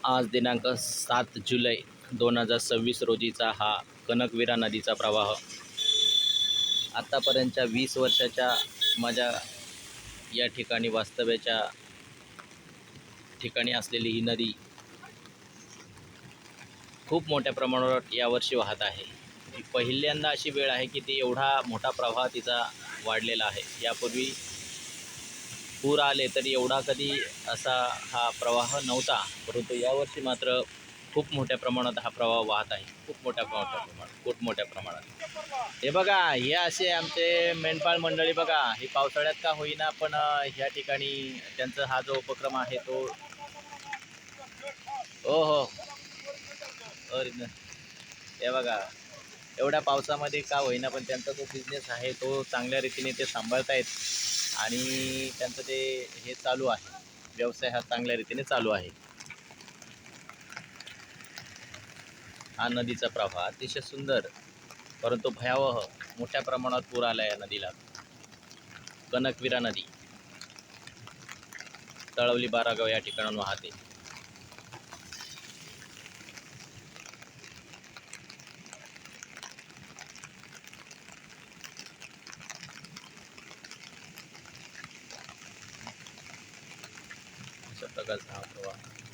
आज दिनांक 7 जुलै 2026 रोजीचा हा कनकविरा नदीचा प्रवाह. आत्तापर्यंतच्या 20 वर्षाच्या माझ्या या ठिकाणी वास्तव्याच्या ठिकाणी असलेली ही नदी खूप मोठ्या प्रमाणावर यावर्षी वाहत आहे. ही पहिल्यांदा अशी वेळ आहे की ती एवढा मोठा प्रवाह तिचा वाढलेला आहे. यापूर्वी पूर आले तरी एवढा कधी असा हा प्रवाह नव्हता, परंतु यावर्षी मात्र खूप मोठ्या प्रमाणात हा प्रवाह वाहत आहे. खूप मोठ्या प्रमाणात. हे बघा, हे असे आमचे मेंढपाळ मंडळी बघा, ही पावसाळ्यात का होईना पण ह्या ठिकाणी त्यांचा हा जो उपक्रम आहे तो हो हे बघा, एवढ्या पावसामध्ये का होईना पण त्यांचा जो बिझनेस आहे तो चांगल्या रीतीने ते सांभाळतायत आणि त्यांचं ते हे चालू आहे, व्यवसाय हा चांगल्या रीतीने चालू आहे. हा नदीचा प्रवाह अतिशय सुंदर परंतु भयावह मोठ्या प्रमाणात पूर आला या नदीला. कनकविरा नदी तळवली बारागाव या ठिकाणाहून वाहते. अशा प्रकारचा हा प्रवाह.